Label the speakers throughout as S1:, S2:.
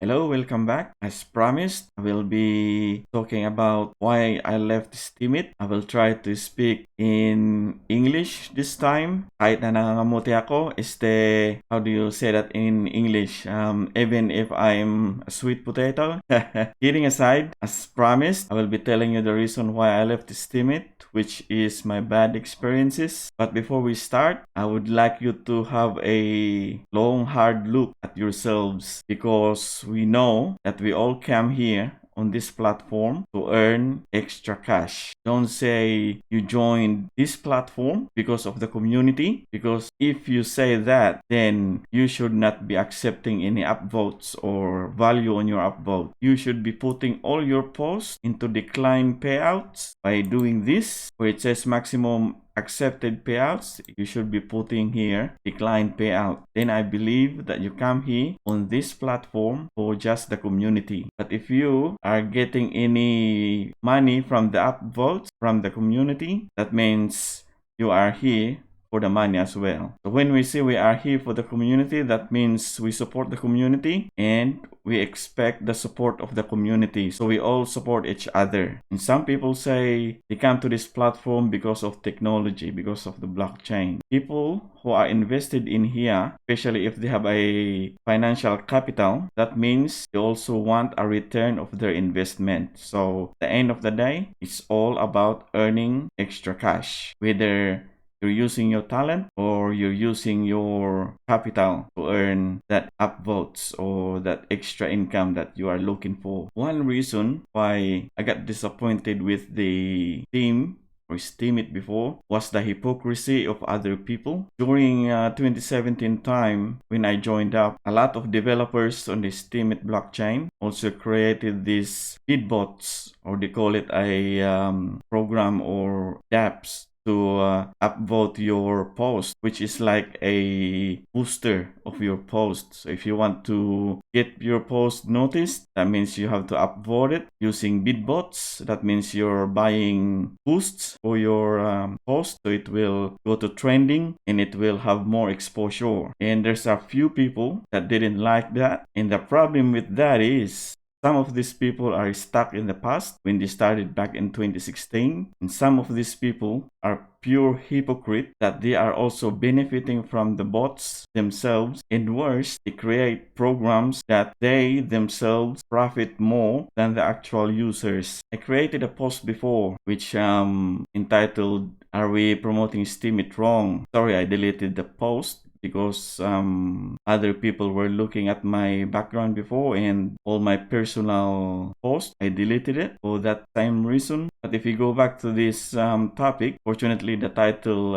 S1: Hello, welcome back. As promised, I will be talking about why I left Steemit. I will try to speak in English this time. Kahit na nangangamuti ako, how do you say that in English? Even if I'm a sweet potato. Kidding aside, as promised, I will be telling you the reason why I left Steemit, which is my bad experiences. But before we start, I would like you to have a long, hard look at yourselves because we know that we all come here on this platform to earn extra cash. Don't say you joined this platform because of the community, because if you say that, then you should not be accepting any upvotes or value on your upvote. You should be putting all your posts into decline payouts. By doing this, where it says maximum accepted payouts, you should be putting here decline payout. Then I believe that you come here on this platform for just the community. But if you are getting any money from the upvotes from the community, that means you are here for the money as well. So when we say we are here for the community, that means we support the community and we expect the support of the community. So we all support each other. And some people say they come to this platform because of technology, because of the blockchain. People who are invested in here, especially if they have a financial capital, that means they also want a return of their investment. So at the end of the day, it's all about earning extra cash, whether you're using your talent or you're using your capital to earn that upvotes or that extra income that you are looking for. One reason why I got disappointed with the team or Steemit before was the hypocrisy of other people. During 2017 time, when I joined up, a lot of developers on the Steemit blockchain also created these bidbots, or they call it a program or dApps to upvote your post, which is like a booster of your post. So if you want to get your post noticed, that means you have to upvote it using bidbots. That means you're buying boosts for your post, so it will go to trending and it will have more exposure. And there's a few people that didn't like that, and the problem with that is some of these people are stuck in the past when they started back in 2016, and some of these people are pure hypocrite that they are also benefiting from the bots themselves, and worse, they create programs that they themselves profit more than the actual users. I created a post before which entitled, "Are we promoting Steemit wrong?" Sorry, I deleted the post because other people were looking at my background before and all my personal posts. I deleted it for that same reason. But if you go back to this topic, fortunately the title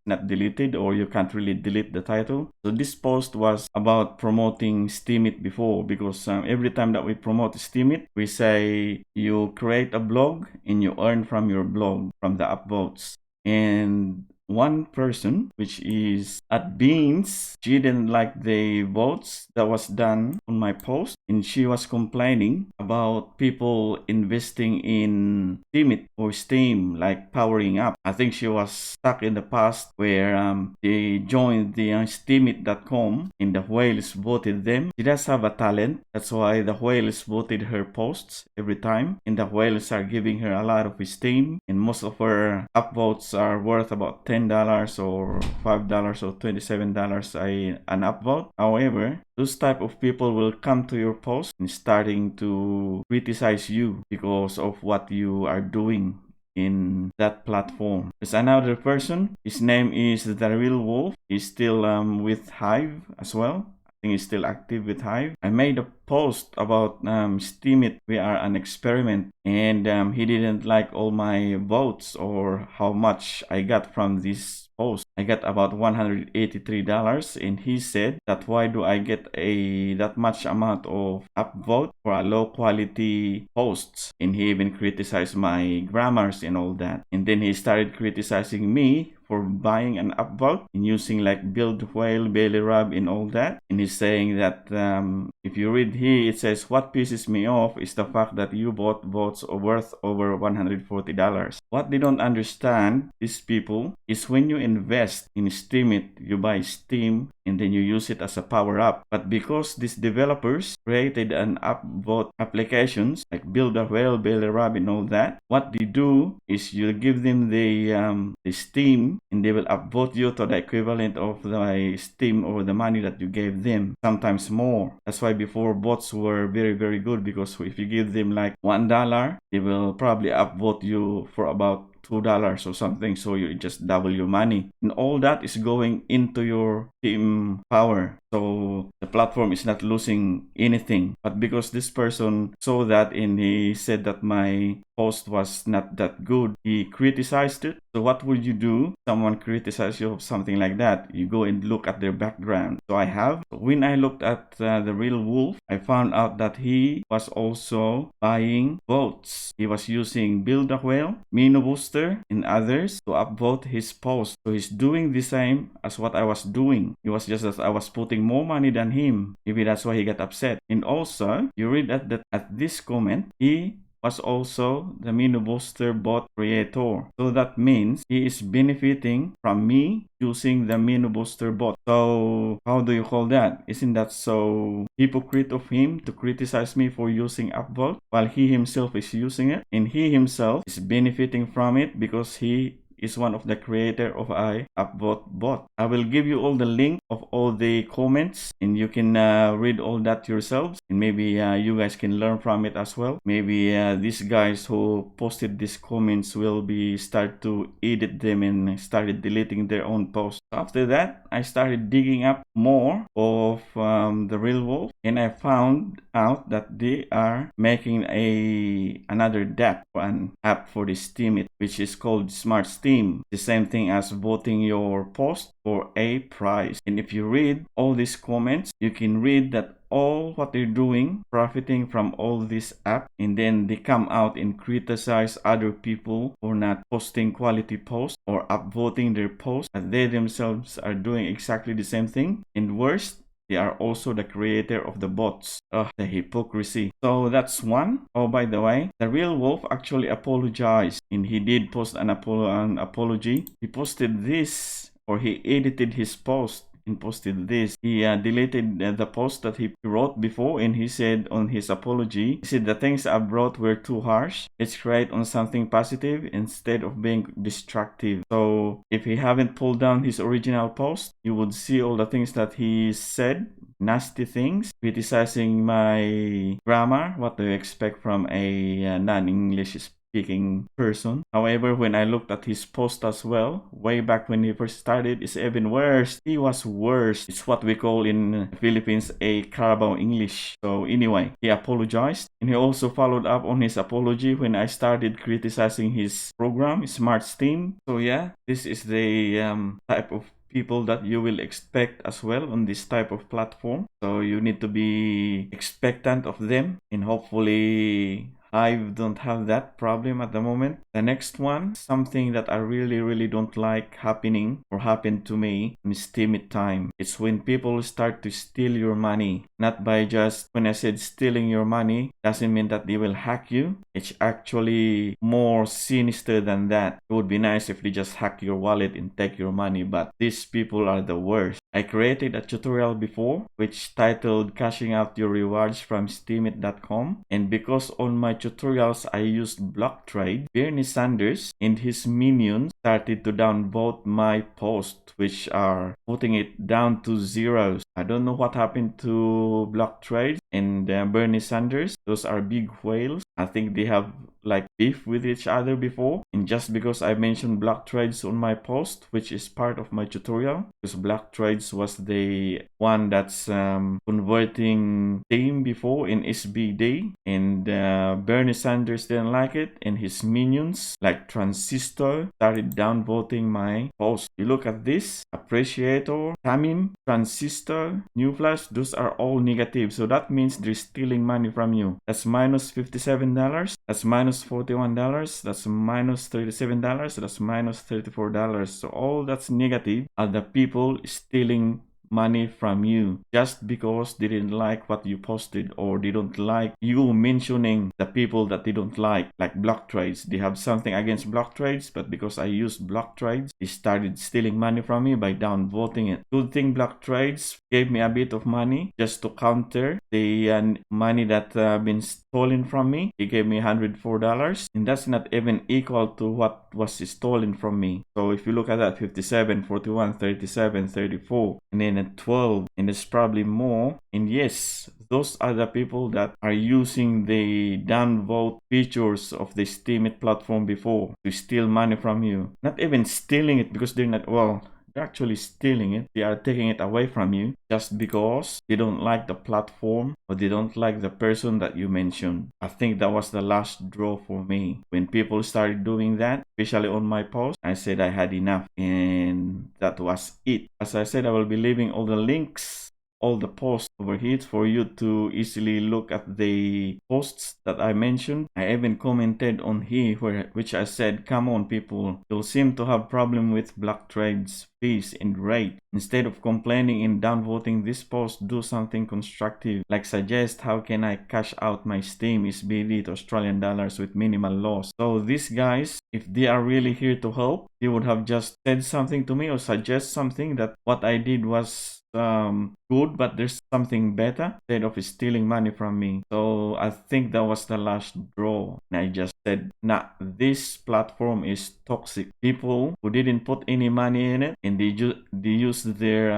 S1: not deleted, or you can't really delete the title. So this post was about promoting Steemit before, because every time that we promote Steemit, we say you create a blog and you earn from your blog from the upvotes. And one person, which is at Beans, she didn't like the votes that was done on my post, and she was complaining about people investing in Steemit or Steam, like powering up. I think she was stuck in the past where they joined the Steemit.com and the whales voted them. She does have a talent, that's why the whales voted her posts every time, and the whales are giving her a lot of Steam, and most of her upvotes are worth about $10 or $5 or $27 an upvote. However, those type of people will come to your post and starting to criticize you because of what you are doing in that platform. There's another person, his name is The Real Wolf. He's still with Hive as well. I think he's still active with Hive. I made a post about Steemit. We are an experiment, and he didn't like all my votes or how much I got from this post. I got about $183, and he said that why do I get that much amount of upvote for a low quality posts, and he even criticized my grammars and all that. And then he started criticizing me for buying an upvote and using like build whale, belly rub and all that. And he's saying that if you read here, it says, "What pisses me off is the fact that you bought votes worth over $140. What they don't understand, these people, is when you invest in Steemit, you buy Steam, and then you use it as a power up. But because these developers created an upvote applications like Build a Whale, Build a Rabbit, and all that, what they do is you give them the Steam, and they will upvote you to the equivalent of the Steam or the money that you gave them, sometimes more. That's why before bots were very, very good, because if you give them like $1, they will probably upvote you for about $2 or something, so you just double your money, and all that is going into your team power. So the platform is not losing anything. But because this person saw that and he said that my post was not that good, he criticized it. So what would you do? Someone criticizes you of something like that, you go and look at their background. So when I looked at the real wolf, I found out that he was also buying votes. He was using Build a Whale, Mino Booster, and others to upvote his post. So he's doing the same as what I was doing. It was just that I was putting more money than him. Maybe that's why he got upset. And also, you read at this comment, he was also the Mino Booster bot creator. So that means he is benefiting from me using the Mino Booster bot. So how do you call that? Isn't that so hypocrite of him to criticize me for using upvote while he himself is using it, and he himself is benefiting from it because he is one of the creator of upvote bot. I will give you all the link of all the comments, and you can read all that yourselves, and maybe you guys can learn from it as well. Maybe these guys who posted these comments will be start to edit them and started deleting their own posts. After that, I started digging up more of the real wolf, and I found out that they are making another DApp, an app for the Steemit, which is called Smart Steam. The same thing as voting your post for a prize. And if you read all these comments, you can read that all what they're doing, profiting from all this app, and then they come out and criticize other people for not posting quality posts or upvoting their posts, that they themselves are doing exactly the same thing. And worst, they are also the creator of the bots. The hypocrisy. So that's one. Oh, by the way, the real wolf actually apologized, and he did post an apology. He posted this, or he edited his post and posted this. He deleted the post that he wrote before, and he said on his apology, he said the things I wrote were too harsh. Let's create on something positive instead of being destructive. So if he haven't pulled down his original post, you would see all the things that he said, nasty things, criticizing my grammar. What do you expect from a non-English speaking person? However, when I looked at his post as well, way back when he first started, it's even worse. He was worse. It's what we call in the Philippines a Carabao English. So anyway, he apologized, and he also followed up on his apology when I started criticizing his program, Smart Steam. So yeah, this is the type of people that you will expect as well on this type of platform. So you need to be expectant of them, and hopefully I don't have that problem at the moment. The next one, something that I really don't like happening or happened to me in Steemit time. It's when people start to steal your money. Not by just, when I said stealing your money, doesn't mean that they will hack you. It's actually more sinister than that. It would be nice if they just hack your wallet and take your money, but these people are the worst. I created a tutorial before which titled Cashing Out Your Rewards from Steemit.com, and because on my tutorials I used Blocktrade, Bernie Sanders and his minions started to downvote my post, which are putting it down to zeros. I don't know what happened to Blocktrade and Bernie Sanders. Those are big whales. I think they have like beef with each other before, and just because I mentioned Blocktrades on my post, which is part of my tutorial, because Blocktrades was the one that's converting team before in SBD, and Bernie Sanders didn't like it, and his minions like Transistor started downvoting my post. You look at this, Appreciator, Tamim, Transistor, New Flash, those are all negative, so that means they're stealing money from you. That's minus $57, that's minus $41, that's minus $37, that's minus $34. So all that's negative are the people stealing money from you just because they didn't like what you posted, or they don't like you mentioning the people that they don't like block trades. They have something against block trades, but because I used block trades, they started stealing money from me by downvoting it. Good thing block trades gave me a bit of money just to counter the money that been stolen from me. He gave me $104, and that's not even equal to what was stolen from me. So if you look at that, 57, 41, 37, 34, and then at 12, and there's probably more. And yes, those are the people that are using the downvote features of the Steemit platform before to steal money from you. Not even stealing it, because they're not, well, they're actually stealing it. They are taking it away from you just because they don't like the platform, or they don't like the person that you mentioned. I think that was the last draw for me. When people started doing that, especially on my post, I said I had enough, and that was it. As I said, I will be leaving all the links, all the posts over here for you to easily look at the posts that I mentioned. I even commented on here which I said, come on people, you'll seem to have problem with block trades, fees, and rate. Instead of complaining and downvoting this post, do something constructive, like suggest how can I cash out my Steem SBD to Australian dollars with minimal loss. So these guys, if they are really here to help, they would have just said something to me or suggest something that what I did was good, but there's something better, instead of stealing money from me. So I think that was the last draw, and I just said, nah, this platform is toxic. People who didn't put any money in it, and they used their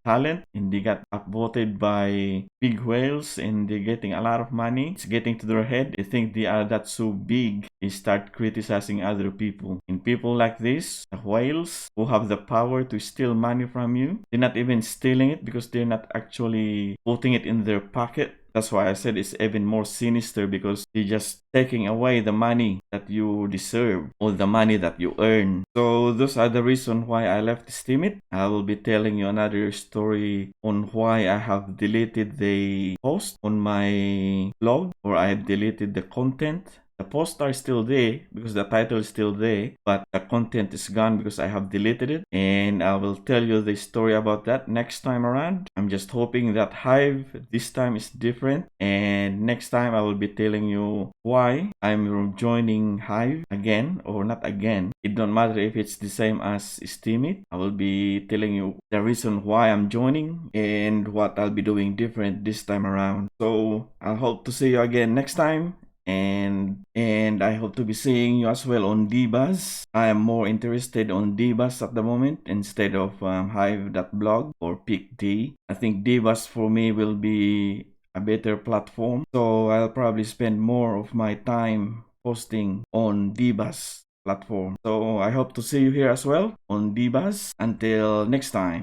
S1: talent, and they got upvoted by big whales, and they're getting a lot of money. It's getting to their head. They think they are that so big. They start criticizing other people, and people like this, the whales who have the power to steal money from you, they're not even stealing it because they're not actually putting it in their pocket. That's why I said it's even more sinister, because they're just taking away the money that you deserve, or the money that you earn. So those are the reasons why I left Steemit. I will be telling you another story on why I have deleted the post on my blog, or I have deleted the content. The posts are still there because the title is still there, but the content is gone because I have deleted it. And I will tell you the story about that next time around. I'm just hoping that Hive this time is different, and next time I will be telling you why I'm joining Hive again, or not again. It don't matter if it's the same as Steemit. I will be telling you the reason why I'm joining and what I'll be doing different this time around. So I hope to see you again next time. And I hope to be seeing you as well on Dbuzz. I am more interested on Dbuzz at the moment instead of Hive.blog or PickD. I think Dbuzz for me will be a better platform, so I'll probably spend more of my time posting on Dbuzz platform. So I hope to see you here as well on Dbuzz. Until next time.